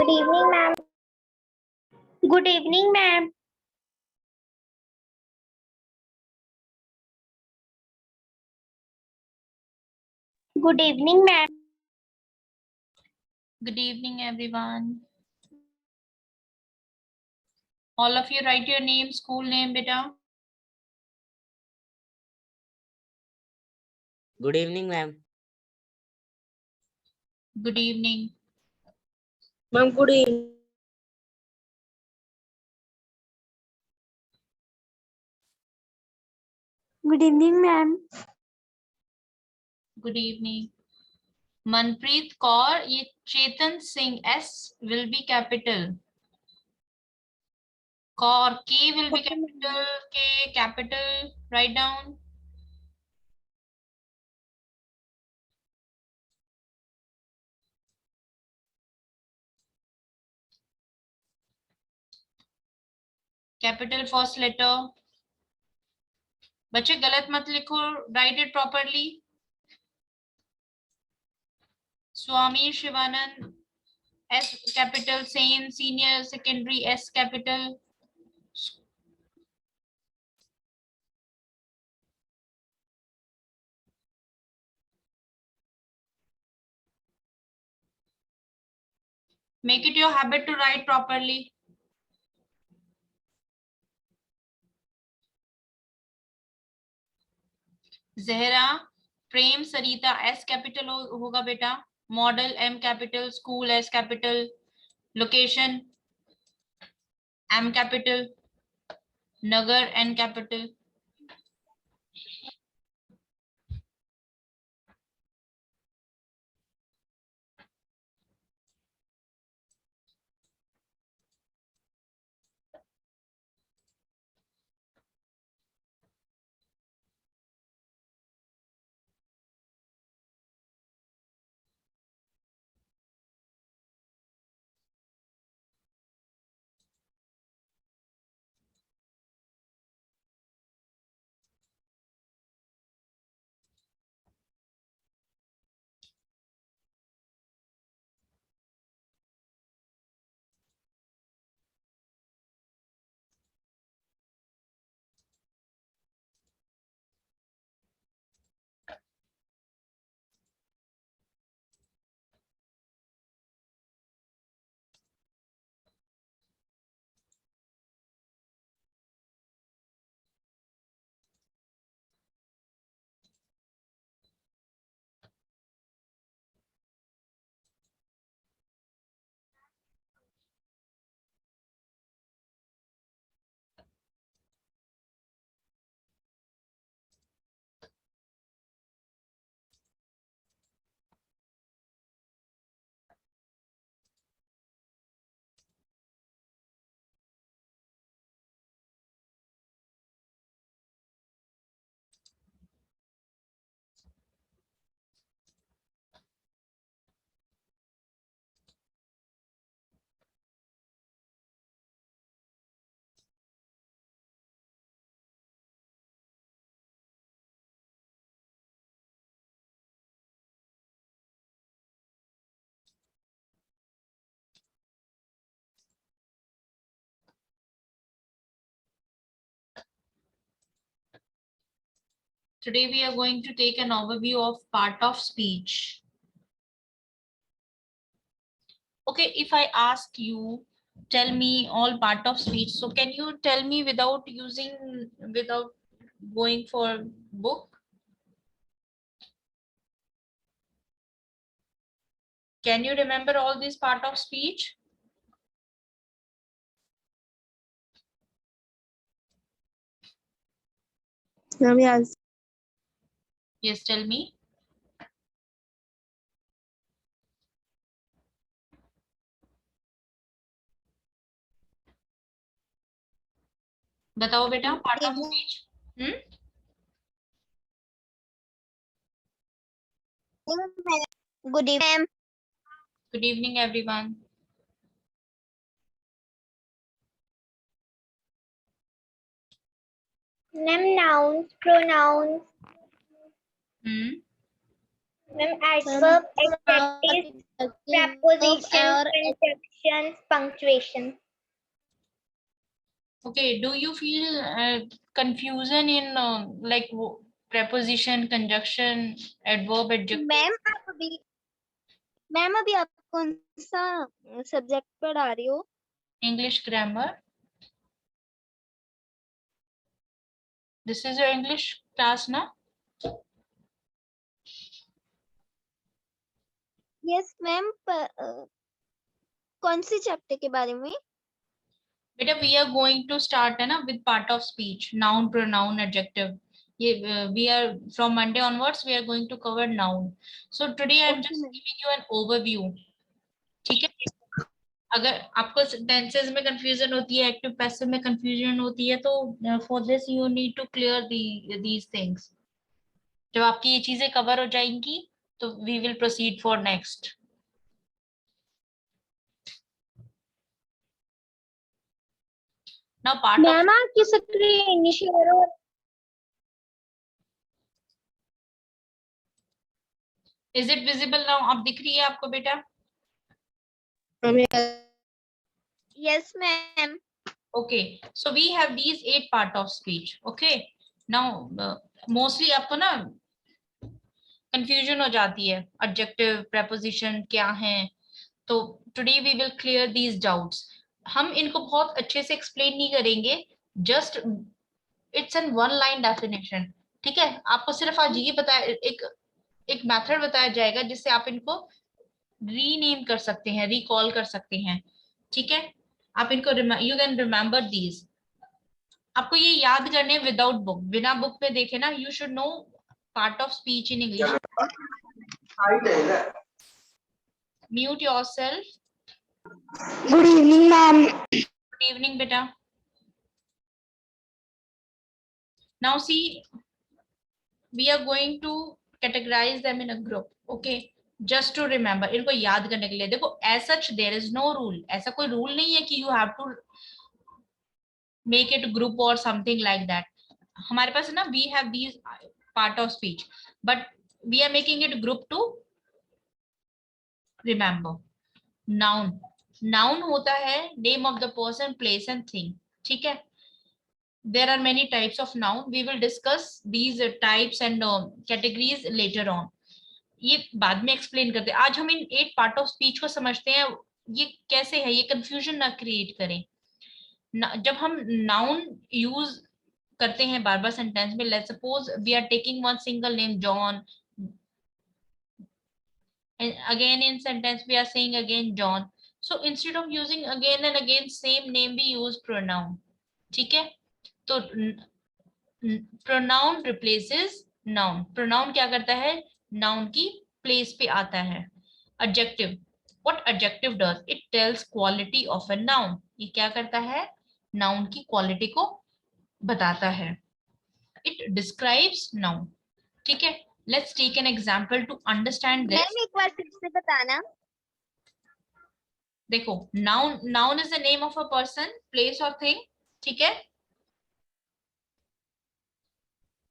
Good evening, ma'am. Good evening, ma'am. Good evening, ma'am. Good evening, everyone. All of you write your name, school name, beta. Good evening, ma'am. Good evening. Ma'am, good evening. Good evening, ma'am. Good evening. Manpreet Kaur, ye Chetan Singh, S will be capital. Kaur, K will be capital, K capital, write down. Capital first letter. बच्चे गलत मत लिखो, write it properly. Swami Shivanand, S capital, same senior secondary, S capital. Make it your habit to write properly. Zahra, Prem, Sarita, S capital होगा बेटा. Model M capital, school S capital, location M capital, Nagar N capital. Today we are going to take an overview of part of speech. Okay, if I ask you, tell me all part of speech. So can you tell me without going for book? Can you remember all this part of speech? Ma'am, yes. Yes, tell me. बताओ बेटा, part of speech. Good evening. Good evening, everyone. Ma'am, nouns, pronouns. Ma'am, adverb, adjectives, prepositions, conjunctions, punctuation. Okay, do you feel confusion in like preposition, conjunction, adverb, adjective? Ma'am अभी आप कौन सा subject पढ़ा रही हो? English grammar. This is your English class, na? Yes ma'am, कौन सी chapter के बारे में? Beta, we are going to start है ना with part of speech, noun, pronoun, adjective. ये we are from Monday onwards we are going to cover noun. So today I am Okay, just ma'am. giving you an overview. ठीक है? अगर आपको tenses में confusion होती है, active passive में confusion होती है, तो for this you need to clear these things. जब आपकी ये चीजें कवर हो जाएंगी तो we will proceed for next. Now part of, ma'am आपकी स्क्रीन शेयर हो इज इट विजिबल नाउ? अब दिख रही है आपको बेटा? Yes ma'am. Okay, so we have these 8 part of speech. Okay, now mostly आपको ना confusion हो जाती है, adjective, preposition क्या है, तो today we will clear these doubts. हम इनको बहुत अच्छे से explain नहीं करेंगे, just it's an one line definition. ठीक है, आपको सिर्फ आज ये बताया, एक मेथड बताया जाएगा जिससे आप इनको रीनेम कर सकते हैं, रिकॉल कर सकते हैं. ठीक है, आप इनको यू कैन रिमेम्बर दीज. आपको ये याद करने विदाउट बुक, बिना बुक पे देखे ना, you should know part of speech in English. Mute yourself. Good evening ma'am. Good evening बेटा. Now see, we are going to categorize them in a group. Okay, just to remember, इनको याद करने के लिए. देखो, as such there is no rule, ऐसा कोई rule नहीं है कि you have to make it group और समथिंग लाइक दैट. हमारे पास है ना, we have these part of speech, but we are making it group to remember. Noun, noun होता है name of the person, place and thing. ठीक है, there are many types of noun. We will discuss these types and categories later on. ये बाद में explain करते हैं. आज हम इन 8 पार्ट ऑफ स्पीच को समझते हैं. ये कैसे है, ये कंफ्यूजन ना क्रिएट करें. जब हम नाउन यूज करते हैं बार बार सेंटेंस में, let's suppose we are taking one single name John, and again in sentence we are saying again John. So instead of using again and again same name, we use pronoun. ठीक है, तो pronoun replaces noun. pronoun क्या करता है, noun की place पे आता है. adjective, what adjective does, it tells quality of a noun. ये क्या करता है, noun की quality को बताता है. it describes noun. ठीक है, let's take an example to understand this. Ma'am एक बार फिर से बताना. देखो, noun, noun is the name of a person, place और थिंग. ठीक है,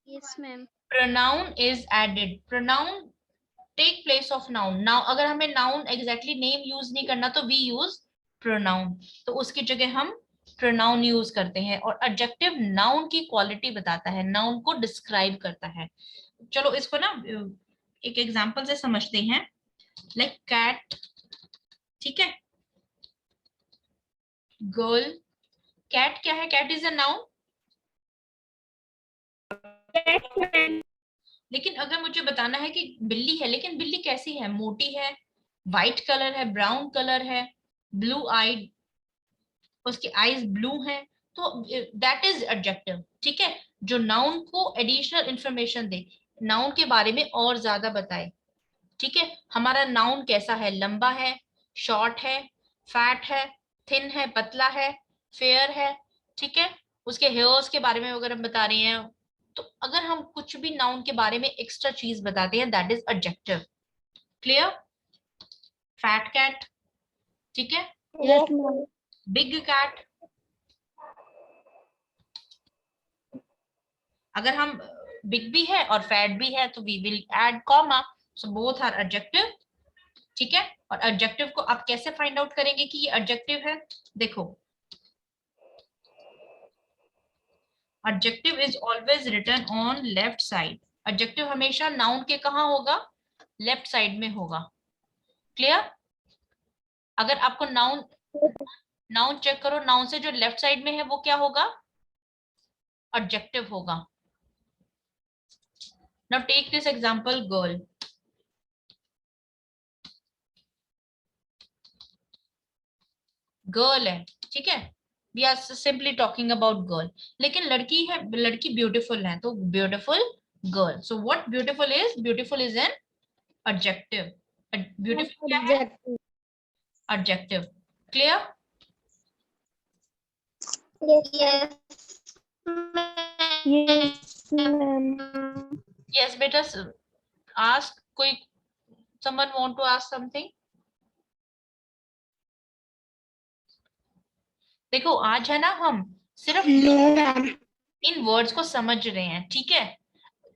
yes ma'am. Pronoun is added. Pronoun take place of noun. Now अगर हमें नाउन एग्जैक्टली नेम यूज नहीं करना तो वी यूज प्रोनाउन, तो उसकी जगह हम प्रोनाउन यूज करते हैं. और एडजेक्टिव नाउन की क्वालिटी बताता है, नाउन को डिस्क्राइब करता है. चलो इसको ना एक एग्जांपल से समझते हैं, लाइक कैट. ठीक है, गर्ल. कैट क्या है, कैट इज अ नाउन. लेकिन अगर मुझे बताना है कि बिल्ली है, लेकिन बिल्ली कैसी है, मोटी है, व्हाइट कलर है, ब्राउन कलर है, ब्लू आईड, उसकी आईज ब्लू है, तो दैट इज एडजेक्टिव. ठीक है, जो नाउन को एडिशनल इंफॉर्मेशन दे, नाउन के बारे में और ज्यादा बताए. ठीक है, हमारा नाउन कैसा है, लंबा है, शॉर्ट है, फैट है, थिन है, पतला है, फेयर है. ठीक है, उसके हेयर्स के बारे में अगर हम बता रहे हैं, तो अगर हम कुछ भी नाउन के बारे में एक्स्ट्रा चीज बताते हैं, that is adjective. Clear? Fat cat. ठीक है, यस मैम. Big cat. अगर हम बिग भी है और फैट भी है तो we will add comma, so both are adjective, ठीक है। और एडजेक्टिव को आप कैसे फाइंड आउट करेंगे कि ये एडजेक्टिव है? देखो, adjective is always written on left side. Adjective हमेशा नाउन के कहाँ होगा? लेफ्ट साइड में होगा। क्लियर? अगर आपको नाउन नाउन चेक करो, नाउन से जो लेफ्ट साइड में है वो क्या होगा? एडजेक्टिव होगा। Now take this example, girl. Girl है, ठीक है, we are simply talking about girl. लेकिन लड़की है, लड़की ब्यूटीफुल है, तो beautiful girl. So what beautiful is? Beautiful is an adjective. Beautiful क्या है? Adjective. Adjective. Clear? Yes, Yes, ma'am. Yes बेटा, आस्क कोई, someone want to ask something? देखो आज है ना, हम सिर्फ no, ma'am. इन वर्ड्स को समझ रहे हैं, ठीक है।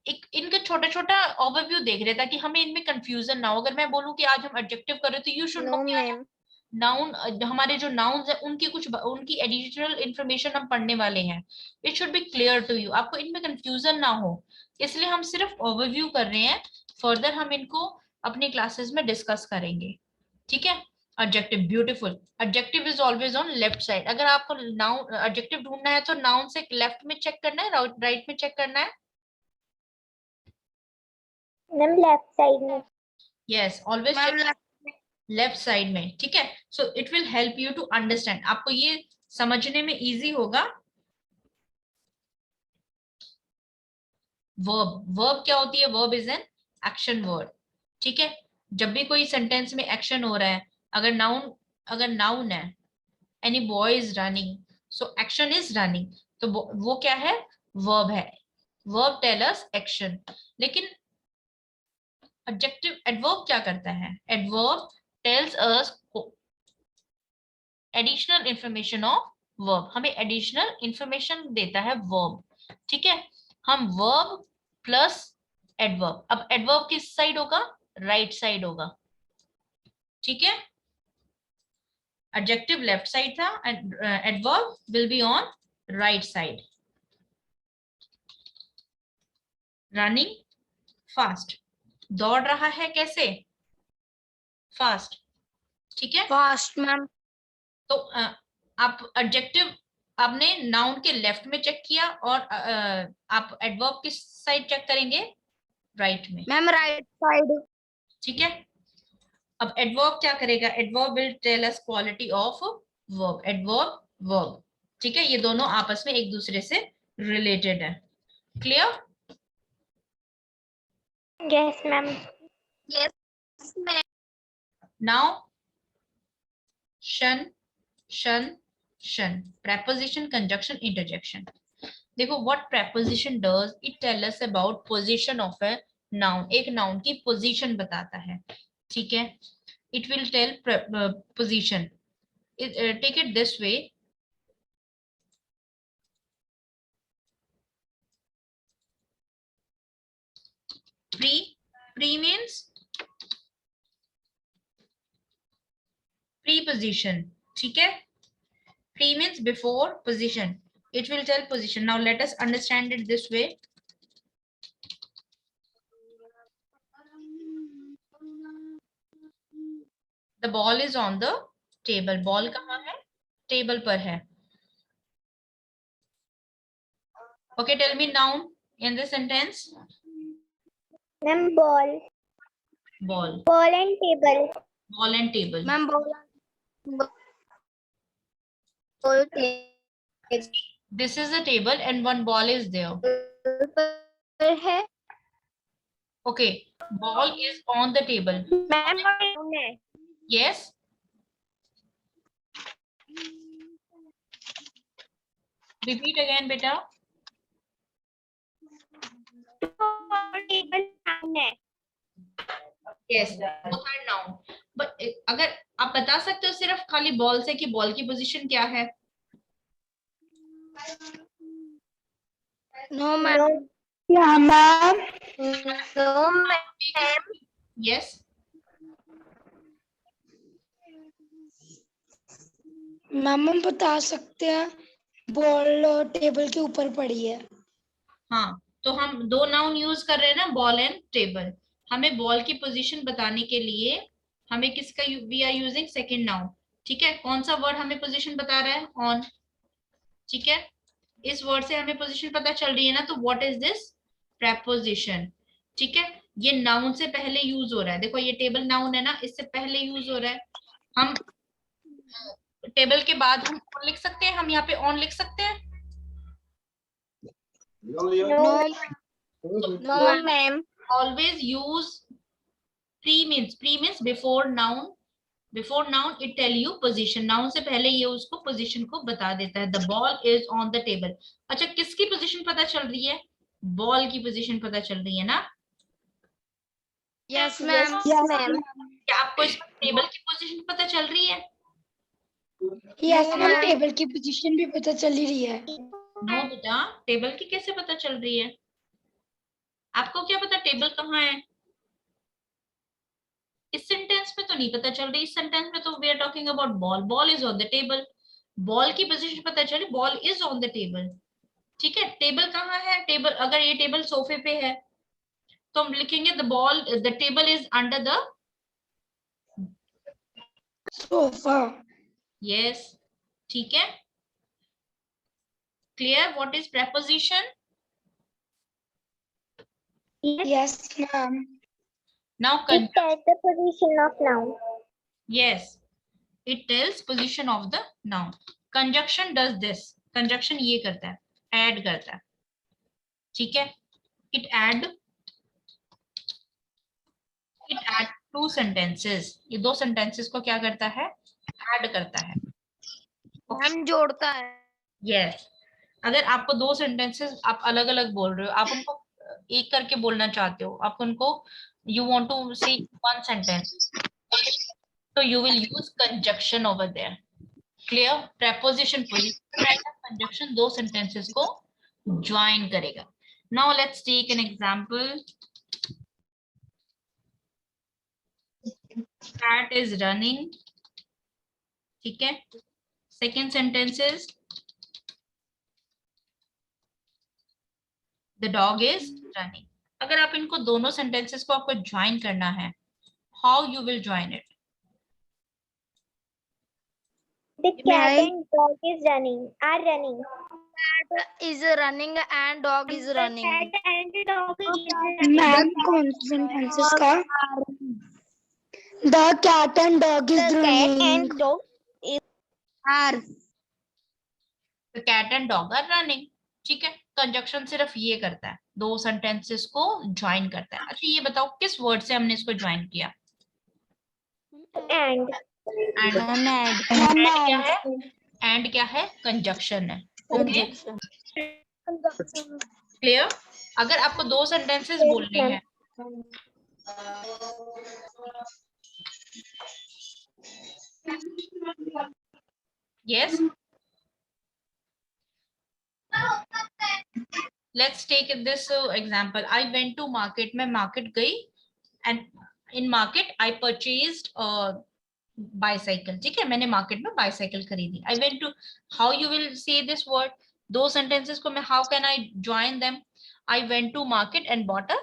एक इनका छोटा छोटा ओवरव्यू देख रहे, ताकि हमें इनमें कंफ्यूजन ना हो। अगर मैं बोलूं कि आज हम एडजेक्टिव कर रहे, तो यू शुड नो No, कि आज ma'am. नाउन, हमारे जो नाउन्स है उनकी कुछ, उनकी एडिशनल इंफॉर्मेशन हम पढ़ने वाले हैं। It should be clear to you, आपको इनमें कंफ्यूजन ना हो, इसलिए हम सिर्फ ओवरव्यू कर रहे हैं। फर्दर हम इनको अपनी क्लासेस में डिस्कस करेंगे, ठीक है। Adjective, beautiful. Adjective is always on left side. अगर आपको नाउन एडजेक्टिव ढूंढना है तो नाउन से लेफ्ट में चेक करना है, राइट में चेक करना है? Ma'am, left side में. यस, ऑलवेज लेफ्ट साइड में, ठीक है। So it will help you to understand, आपको ये समझने में इजी होगा। वर्ब, वर्ब क्या होती है? Verb is an action word, ठीक है। जब भी कोई सेंटेंस में एक्शन हो रहा है, अगर नाउन है, any boy is running, so action is running, तो वो क्या है? वर्ब है। Verb tell us action. लेकिन एडजेक्टिव, एडवर्ब क्या करता है? Adverb tells us additional information of verb, हमें एडिशनल इंफॉर्मेशन देता है वर्ब, ठीक है। हम वर्ब प्लस एडवर्ब, अब एडवर्ब किस साइड होगा? राइट साइड होगा, ठीक है। एडजेक्टिव लेफ्ट साइड था and adverb will be on right side. Running, fast, दौड़ रहा है, कैसे? फास्ट, ठीक है। Fast, ma'am. तो आप एडजेक्टिव आपने नाउन के लेफ्ट में चेक किया, और आप एडवर्ब किस साइड चेक करेंगे? राइट में, Ma'am, right side. ठीक है। अब एडवर्ब क्या करेगा? Adverb will tell us quality of verb. Adverb, verb, ठीक है, ये दोनों आपस में एक दूसरे से रिलेटेड है। Clear? Yes, ma'am. Yes, ma'am. Now शन, शन, शन, preposition, conjunction, interjection. देखो what preposition does, it tell us about position of a noun, एक noun की position बताता है, ठीक है। it will tell position. Take it this way, pre means preposition, ठीक है। pre means before position, it will tell position. Now let us understand it this way. The ball is on the table. ball कहाँ है? Table पर है। Okay, tell me noun in this sentence. Ma'am, ball. Ball, Ball and table. ball and table. Ma'am, ball This is a table and one ball is there. है. Okay, ball is on the table. Ma'am, noun है. Yes. Repeat again, beta. Table noun है. Yes, both are noun. But अगर आप बता सकते हो सिर्फ खाली बॉल से कि बॉल की पोजीशन क्या है? No, ma'am. Yeah, ma'am. No, ma'am. Yes ma'am हम बता सकते हैं बॉल टेबल के ऊपर पड़ी है। हाँ, तो हम दो नाउन यूज कर रहे हैं ना, बॉल एंड टेबल। हमें बॉल की पोजीशन बताने के लिए हमें किसका we are using second noun. ठीक है, कौन सा वर्ड हमें पोजीशन बता रहा है? ऑन। ठीक है, इस वर्ड से हमें पोजीशन पता चल रही है ना, तो व्हाट इज दिस? प्रेपोजिशन। ठीक है, ये नाउन से पहले यूज हो रहा है। देखो ये टेबल नाउन है ना, इससे पहले यूज हो रहा है। हम टेबल के बाद हम ऑन लिख सकते हैं, हम यहाँ पे ऑन लिख सकते हैं। No, तो ma'am. always use pre means before noun. Before noun it tell you position, noun से पहले ये उसको position को बता देता है। The ball is on the table। अच्छा, किसकी position पता चल रही है? बॉल की position पता चल रही है ना? Yes, ma'am. क्या आपको इसमें टेबल की position पता चल रही है? यस मैम, टेबल की पोजीशन भी पता चल ही रही है। नो बेटा, टेबल की कैसे पता चल रही है? आपको क्या पता टेबल कहाँ है? इस सेंटेंस में तो नहीं पता चल रही। इस सेंटेंस में तो we are talking about ball, ball is on the table. Ball की पोजीशन पता चली, ball is on the table. ठीक है, टेबल कहाँ है? टेबल, अगर ये टेबल सोफे पे है तो हम लिखेंगे the table is under the sofa. Yes. ठीक है, clear what is preposition? Yes ma'am. Now It tells the position of noun. Yes, it tells position of the noun. Conjunction does this, conjunction ये करता है, add करता है। ठीक है, it add two sentences. ये दो सेंटेंसेस को क्या करता है? ऐड करता है। हम जोड़ता है। यस, अगर आपको दो सेंटेंसेस आप अलग अलग बोल रहे हो, आप उनको एक करके बोलना चाहते हो, आप उनको you want to say one sentence, तो you will use conjunction over there. Clear? Preposition position रहेगा, कंजक्शन दो सेंटेंसेस को ज्वाइन करेगा। Now let's take an example. cat is running। ठीक है, second sentence is the dog is running. अगर आप इनको दोनों सेंटेंसेस को आपको ज्वाइन करना है, how you will join it? The cat and dog is running. Are running. Cat is running and dog is The running. cat and the dog is running. Ma'am कौन से सेंटेंसेस का? The cat and dog is The cat running. and dog Are. The cat and dog are running. ठीक है, conjunction सिर्फ ये करता है, दो सेंटेंसेस को ज्वाइन करता है। अच्छा ये बताओ किस वर्ड से हमने इसको ज्वाइन किया? and. एंड क्या है? एंड क्या है? कंजक्शन है। Okay, clear? अगर आपको दो सेंटेंसेस Yes, बोलने ma'am. हैं, yes, let's take this example. I went to market. मैं मार्केट गई and in market I purchased bicycle. ठीक है, मैंने मार्केट में बाइसाइकिल खरीदी। I went to, how you will say this word? दो सेंटेंसेस को मैं how can I join them? I went to market and bought a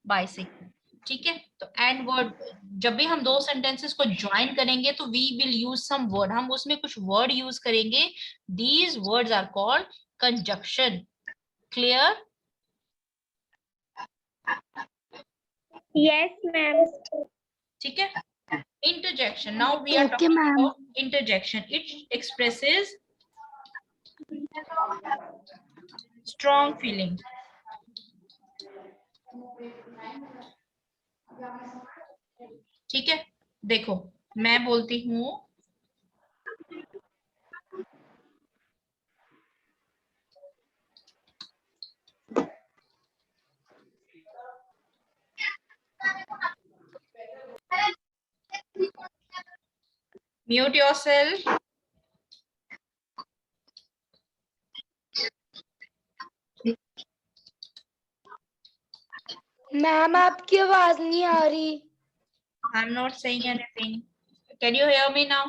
bicycle. ठीक है, तो एंड वर्ड, जब भी हम दो सेंटेंसेस को ज्वाइन करेंगे तो we will use some word, हम उसमें कुछ वर्ड यूज करेंगे। These words are called conjunction. Clear? Yes, ma'am. ठीक है, interjection. Now we are Okay, talking ma'am. about interjection. It expresses strong feeling. ठीक है, देखो मैं बोलती हूँ mute yourself. मैम आपकी आवाज नहीं आ रही। I'm not saying anything. Can you hear me now?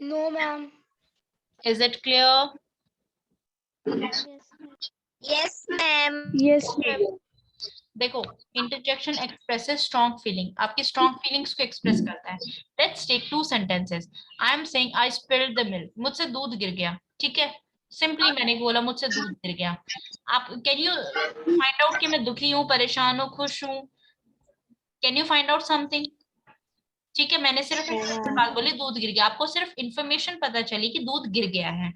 No ma'am. Is it clear? Yes, ma'am. Yes Okay. देखो, इंटरजेक्शन एक्सप्रेसेस स्ट्रॉन्ग फीलिंग, आपकी स्ट्रॉन्ग फीलिंग्स को एक्सप्रेस करता है. Let's take two sentences. I am saying I spilled the milk, मुझसे दूध गिर गया. ठीक है, सिंपली मैंने बोला मुझसे दूध गिर गया. आप कैन यू फाइंड आउट कि मैं दुखी हूँ, परेशान हूँ, खुश हूँ? Can you find out something? ठीक है, मैंने सिर्फ एक बात बोली, दूध गिर गया. आपको सिर्फ इंफॉर्मेशन पता चली कि दूध गिर गया है.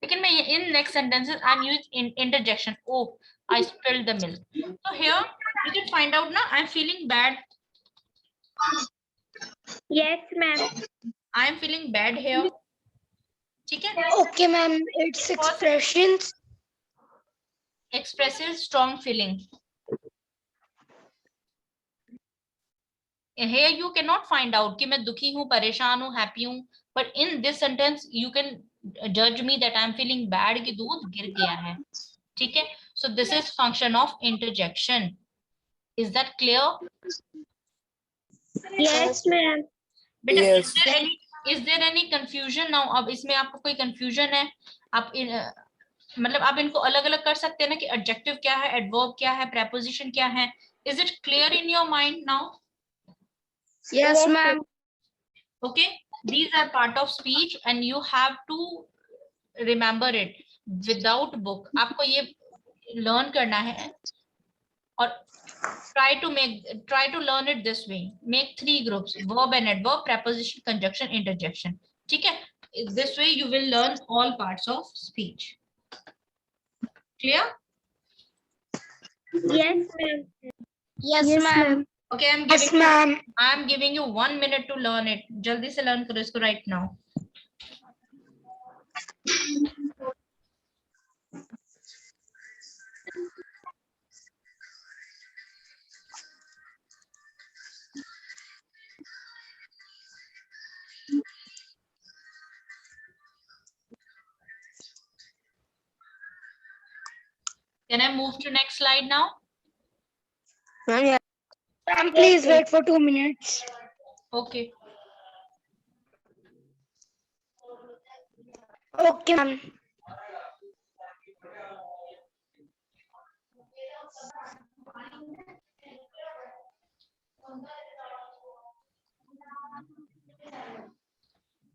लेकिन मैं in next sentences I am use interjection. Oh, I spilled the milk. So here you can find out now I'm feeling bad. Yes, ma'am. I am feeling bad here. ठीक है. Okay ma'am, it's expressions. Expresses strong feeling. Here you cannot find out कि मैं दुखी हूँ, परेशान हूँ, happy हूँ. But in this sentence you can judge me that I am feeling bad कि दूध गिर गया है. ठीक है. So this is function of interjection. Is that clear? Yes, ma'am. बेटा, Yes. is there any confusion now? अब इसमें आपको कोई confusion है? आप मतलब आप इनको अलग अलग कर सकते हैं ना कि adjective क्या है, adverb क्या है, preposition क्या है. Is it clear in your mind now? Yes ma'am. Okay, these are part of speech and you have to remember it. Without book आपको ये learn करना है और try to learn it this way. Make 3 groups: verb and adverb, preposition, conjunction, interjection. ठीक है. This way you will learn all parts of speech. Clear? Yes, ma'am. Yes ma'am. Okay, yes ma'am. I'm giving you 1 minute to learn it. जल्दी से learn करो इसको right now. Can I move to next slide now? Ma'am, please wait for 2 minutes. Okay. Okay, ma'am.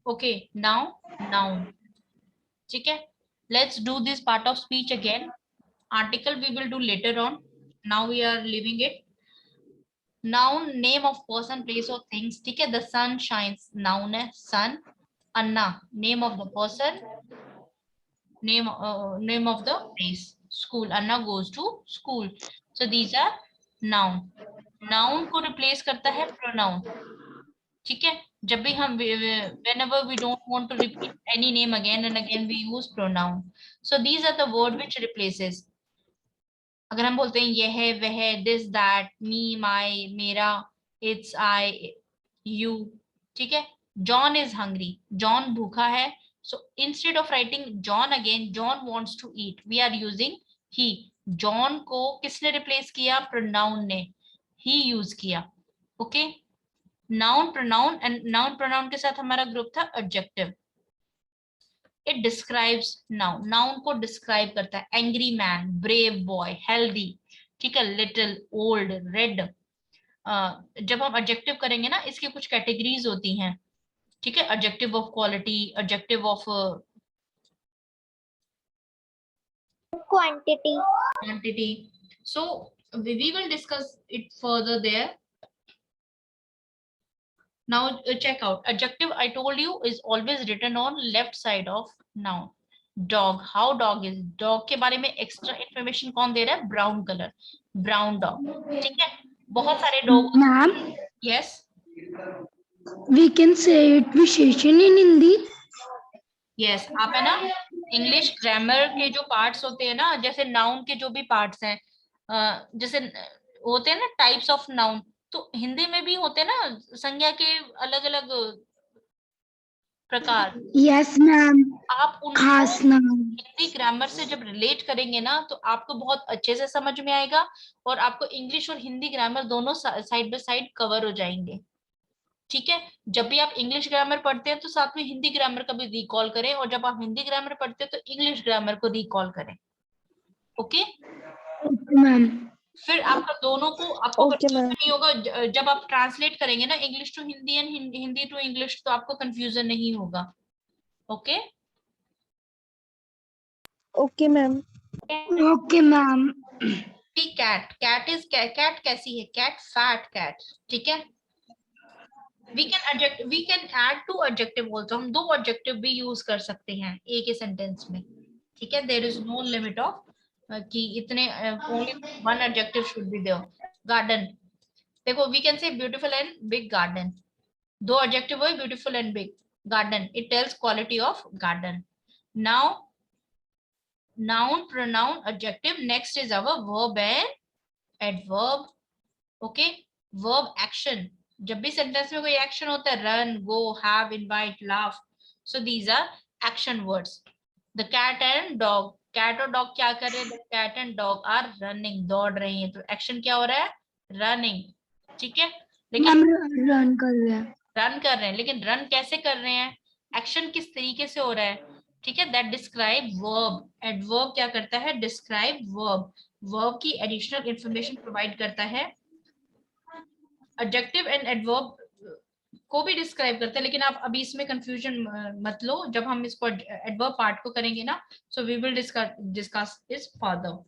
Okay, now noun. ठीक है. Let's do this part of speech again. Article we will do later on. Now we are leaving it. Noun, name of person, place or things. ठीक है. The sun shines. Noun है sun. Anna, name of the person. Name of the place. School. Anna goes to school. So these are noun. Noun को replace करता है pronoun. ठीक है. जब भी हम whenever we don't want to repeat any name again and again we use pronoun. So these are the word which replaces. अगर हम बोलते हैं यह, वह, this, that, me, my, मेरा, it's, I, you. ठीक है. John is hungry. John भूखा है. So instead of writing John again, John wants to eat. We are using he. John को किसने replace किया? Pronoun ने. He use किया. Okay. Noun, pronoun and noun pronoun के साथ हमारा ग्रुप था adjective. It describes noun. Noun को describe करता है. Angry man, brave boy, healthy. ठीक है. Little, old, red. जब हम adjective करेंगे ना, इसकी कुछ categories होती हैं. ठीक है. Adjective of quality, adjective of quantity. So we will discuss it further there. Now check out. Adjective I told you is always written on left side of noun. Dog. How dog is? Dog के बारे में extra information कौन दे रहा है? Brown color. Brown dog. ठीक है. बहुत सारे dog. Ma'am, Yes. we can say it विशेषण in Hindi. Yes. आप है ना English grammar के जो parts होते हैं ना, जैसे noun के जो भी parts हैं, जैसे होते हैं ना types of noun, तो हिंदी में भी होते हैं ना संज्ञा के अलग अलग प्रकार. Yes, ma'am. आप खास उनको नाम. हिंदी ग्रामर से जब रिलेट करेंगे ना तो आपको बहुत अच्छे से समझ में आएगा और आपको इंग्लिश और हिंदी ग्रामर दोनों साइड बाय साइड कवर हो जाएंगे। ठीक है, जब भी आप इंग्लिश ग्रामर पढ़ते हैं तो साथ में हिंदी ग्रामर का भी रिकॉल करें, और जब आप हिंदी ग्रामर पढ़ते हैं तो इंग्लिश ग्रामर को रिकॉल करें। Okay, ma'am. फिर आपका दोनों को आपको Okay, कंफ्यूजन ma'am. नहीं होगा। जब आप ट्रांसलेट करेंगे ना English to Hindi and Hindi to English, तो आपको कंफ्यूजन नहीं होगा। Okay, Okay, ma'am. Okay ma'am. Cat, cat कैसी है? Cat fat cat. ठीक है, we can add 2 adjective also. हम 2 एडजेक्टिव भी यूज कर सकते हैं एक ही सेंटेंस में। ठीक है, there is no limit of कि इतने, only 1 adjective should be there. Garden, देखो we can say beautiful and big garden. 2 adjective है, beautiful and big. Garden, it tells quality of garden. Now noun, pronoun, adjective, next is our verb and adverb. Okay, verb action, जब भी sentence में कोई action होता है, run, go, have, invite, laugh, so these are action words. The cat and dog, cat और dog क्या कर रहे हैं? The cat and dog are running, दौड़ रही हैं, तो एक्शन क्या हो रहा है? रनिंग। ठीक है, मैम लेकिन रन कर रहे हैं। रन कर रहे हैं, लेकिन रन कैसे कर रहे हैं? एक्शन किस तरीके से हो रहा है? ठीक है, दैट डिस्क्राइब वर्ब। एडवर्ब क्या करता है? डिस्क्राइब वर्ब, वर्ब की एडिशनल इंफॉर्मेशन प्रोवाइड करता है। एडजेक्टिव एंड एडवर्ब को भी डिस्क्राइब करता है, लेकिन आप अभी इसमें कंफ्यूजन मत लो। जब हम इसको एडवर्ब पार्ट को करेंगे ना, so we will discuss this further.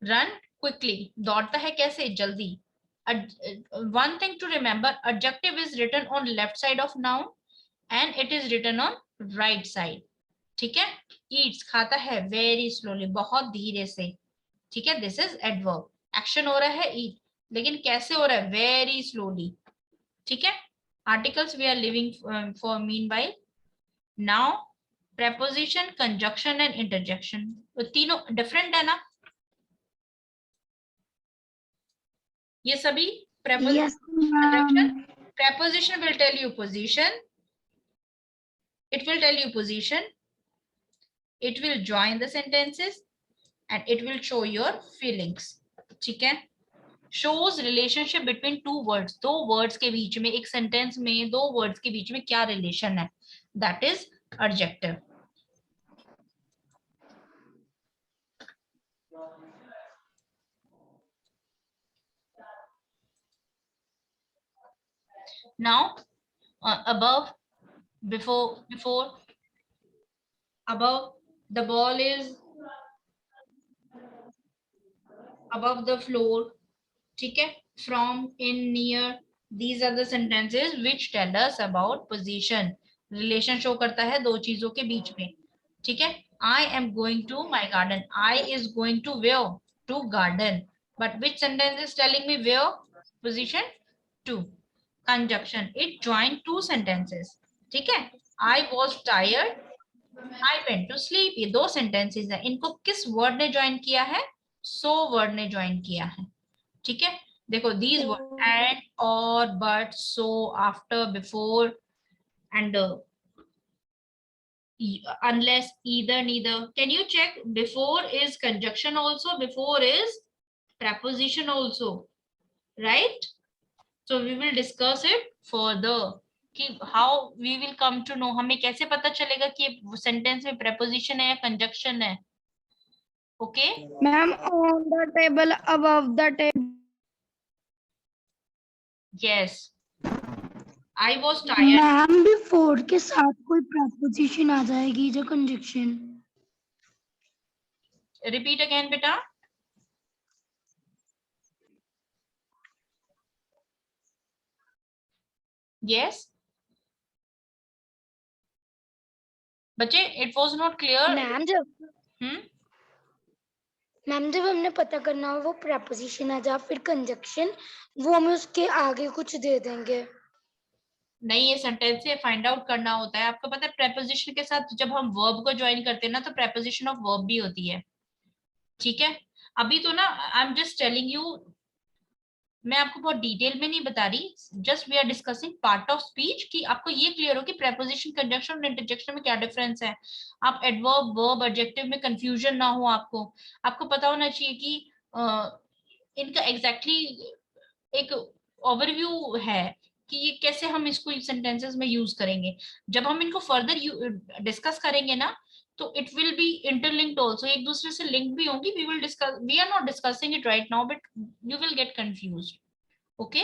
Run quickly, दौड़ता है कैसे? जल्दी। One thing to remember, adjective is written on left side of noun and it is written on right side. ठीक है, eats, खाता है, very slowly, बहुत धीरे से। ठीक है, this is adverb, action हो रहा है eat, लेकिन कैसे हो रहा है? very slowly। ठीक है, articles we are living for meanwhile। now preposition, conjunction and interjection, तो तीनों डिफरेंट है ना? ये सभी yes preposition, ma'am. conjunction, preposition will tell you position, it will tell you position, it will join the sentences and it will show your feelings। ठीक है, shows relationship between 2 words, 2 words के बीच में, एक sentence में 2 words के बीच में क्या relation है, that is adjective। now above, before, above, the ball is above the floor। ठीक है, from, in, near, these are the sentences which tell us about position। relation show करता है 2 चीजों के बीच में। ठीक है, I am going to my garden, I is going to where? To garden, but which sentence is telling me where? Position 2। conjunction, it joined 2 sentences। ठीक है, I was tired, I went to sleep, ये 2 sentences है, इनको किस word ने join किया है? so word ने ज्वाइन किया है। ठीक है, देखो these words and, or, but, so, after, before and unless, either, neither। Can you check? Before is conjunction also, before is preposition also, right? So we will discuss it further कि how we will come to know, हमें कैसे पता चलेगा कि sentence में preposition है या conjunction है। Okay, ma'am on the table, above the table. yes, I was tired। Ma'am before के साथ कोई प्रपोजिशन आ जाएगी जो कंजक्शन। repeat again बेटा। yes बच्चे, it was not clear। Ma'am जब जब हमने पता करना हो वो प्रपोजिशन आ जा फिर कंजक्शन, वो हमें उसके आगे कुछ दे देंगे। नहीं, ये सेंटेंस से फाइंड आउट करना होता है। आपको पता है प्रेपोजिशन के साथ जब हम वर्ब को ज्वाइन करते हैं ना, तो प्रेपोजिशन ऑफ वर्ब भी होती है। ठीक है, अभी तो ना I am just telling you मैं आपको बहुत डिटेल में नहीं बता रही, just we are discussing part of speech कि आपको ये क्लियर हो कि प्रेपोजिशन, कंजंक्शन और इंटरजेक्शन में क्या डिफरेंस है। आप एडवर्ब, वर्ब, एडजेक्टिव में कंफ्यूजन ना हो, आपको पता होना चाहिए कि इनका एग्जैक्टली एक ओवरव्यू है कि ये कैसे हम इसको सेंटेंसेस में यूज करेंगे। जब हम इनको फर्दर डिस्कस करेंगे ना, तो it will be interlinked also, एक दूसरे से लिंक भी होंगी। We will discuss, we are not discussing it right now, but you will get confused. Okay,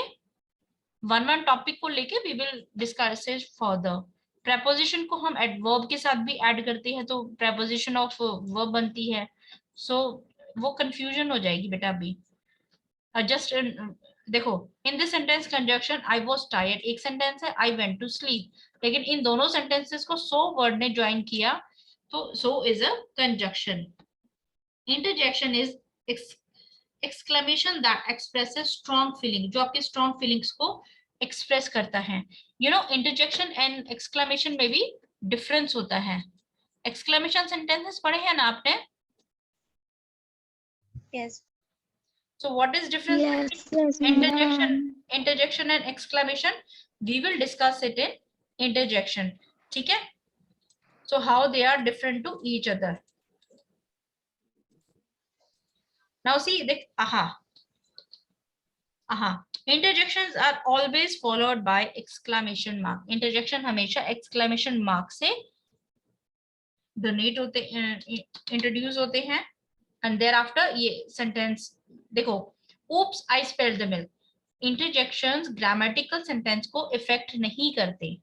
one topic को लेके we will discuss it further. Preposition को हम एडवर्ब के साथ भी ऐड करते हैं, तो प्रेपोजिशन ऑफ वर्ब बनती है। सो वो कंफ्यूजन हो जाएगी बेटा अभी। जस्ट देखो, in this sentence conjunction I was tired, एक सेंटेंस है आई वेंट टू स्लीप, लेकिन इन दोनों सेंटेंसेस को सो वर्ड ने ज्वाइन किया, तो so is a conjunction. Interjection is exclamation that expresses strong feeling, जो आपके strong feelings को express करता है। you know interjection and exclamation में भी difference होता है। exclamation sentences पढ़े हैं ना आपने? Yes. So what is difference Yes, between ma'am. interjection and exclamation? We will discuss it in interjection, ठीक है? So how they are different to each other. Now see, interjections are always followed by exclamation mark. Interjection हमेशा exclamation mark से donate होते, introduce होते हैं, and thereafter ये sentence देखो, oops I spilled the milk. Interjections grammatical sentence को effect नहीं करते।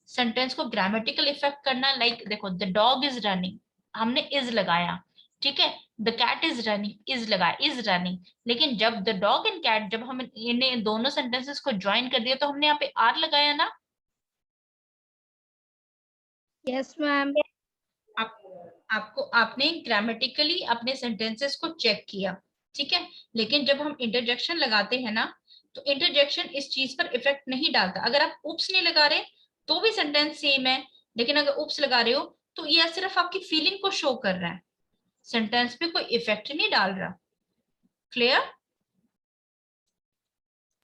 sentence को grammatical effect करना, like देखो, the dog is running, हमने is लगाया, ठीक है, the cat is running, is लगा, इज रनिंग, लेकिन जब द डॉग एंड कैट, जब हम इन्हें दोनों सेंटेंसेस को ज्वाइन कर दिया, तो हमने यहाँ पे आर लगाया ना। Yes, ma'am. आपको आपने ग्रामेटिकली अपने सेंटेंसेस को चेक किया, ठीक है, लेकिन जब हम इंटरजेक्शन लगाते हैं ना, तो इंटरजेक्शन इस चीज पर इफेक्ट नहीं डालता। अगर आप उप्स नहीं लगा रहे तो भी सेंटेंस सेम है, लेकिन अगर उप्स लगा रहे हो तो यह सिर्फ आपकी फीलिंग को शो कर रहा है, सेंटेंस पे कोई इफेक्ट नहीं डाल रहा। Clear?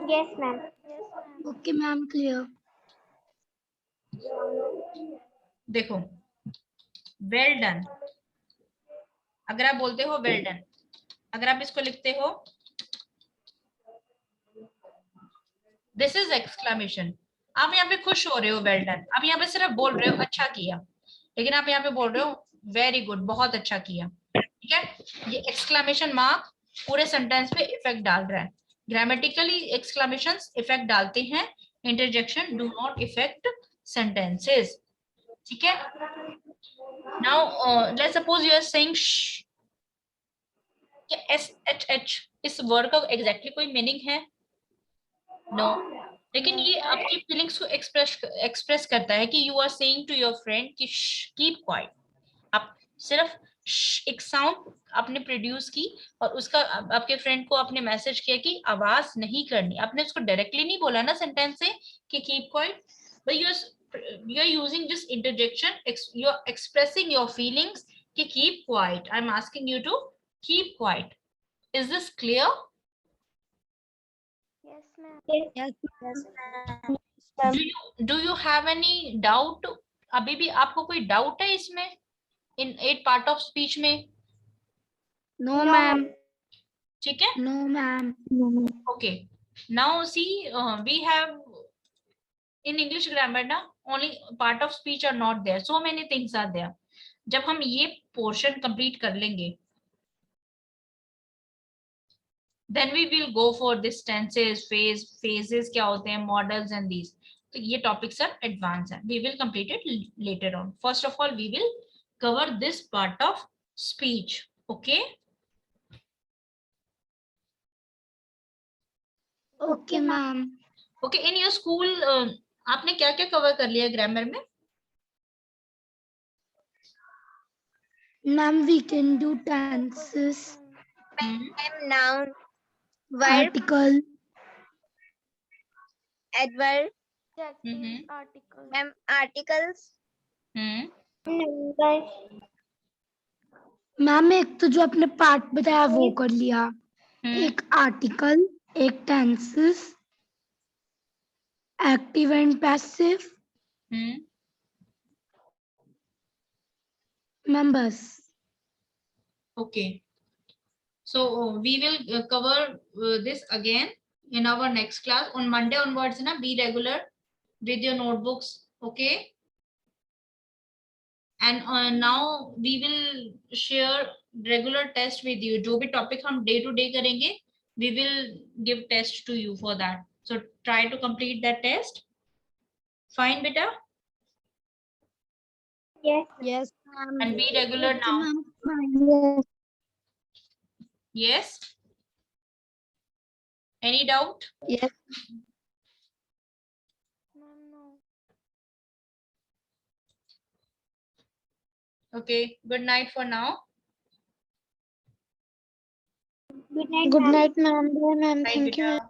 Yes, ma'am. Okay, ma'am. Clear. देखो, वेल डन, अगर आप बोलते हो वेल डन, अगर आप इसको लिखते हो दिस इज एक्सक्लेमेशन, आप यहाँ पे खुश हो रहे हो, वेल डन, आप यहाँ पे सिर्फ बोल रहे हो अच्छा किया, लेकिन आप यहाँ पे बोल रहे हो वेरी गुड, बहुत अच्छा किया, ठीक है। ये एक्सक्लेमेशन मार्क पूरे सेंटेंस पे इफेक्ट डाल रहा है। ग्रामेटिकली एक्सक्लेमेशंस इफेक्ट डालते हैं, interjection do not effect sentences, ठीक है। Now let's suppose you are saying SHH, इस वर्ड का एग्जैक्टली कोई मीनिंग है? नो, लेकिन ये आपकी फीलिंग्स को एक्सप्रेस करता है कि you are saying to your friend कि कीप क्वाइट। आप सिर्फ एक साउंड आपने प्रोड्यूस की और उसका आपके फ्रेंड को आपने मैसेज किया कि आवाज नहीं करनी, आपने उसको डायरेक्टली नहीं बोला ना सेंटेंस से कि keep quiet, but you are using just interjection, you are expressing your feelings कि keep quiet, I am asking you to keep quiet. Is this clear? Yes, ma'am. Yes. Yes. Do you have any doubt? अभी भी आपको कोई doubt है इसमें, इन 8 part of speech में? No, ma'am. ठीक है, No, ma'am. okay, now see, we have in English grammar ना only part of speech are not there, so many things are there। जब हम ये पोर्शन कंप्लीट कर लेंगे, then we will go for this tenses, phases क्या होते हैं, models and these, तो ये topics are advanced हैं, we will complete it later on। first of all we will cover this part of speech, okay? Okay, ma'am. okay, in your school आपने क्या क्या cover कर लिया ग्रामर में? Ma'am, we can do tenses, Noun, verb, article, adverb, Article. articles, Number. Ma'am एक तो जो आपने पार्ट बताया वो कर लिया, हम्म, एक आर्टिकल, एक tenses, active and passive, members. Okay. So we will cover this again in our next class on Monday onwards. Na, be regular with your notebooks. Okay. And now we will share regular test with you. जो भी topic हम day to day करेंगे, we will give test to you for that. So try to complete that test. Fine, beta. Yes. Yes, ma'am. And be regular Okay, now. ma'am. Yes. Any doubt? Yes. Okay. Good night for now. Good night, Good ma'am. night, ma'am. Bye, ma'am. Bye, Thank you. beta.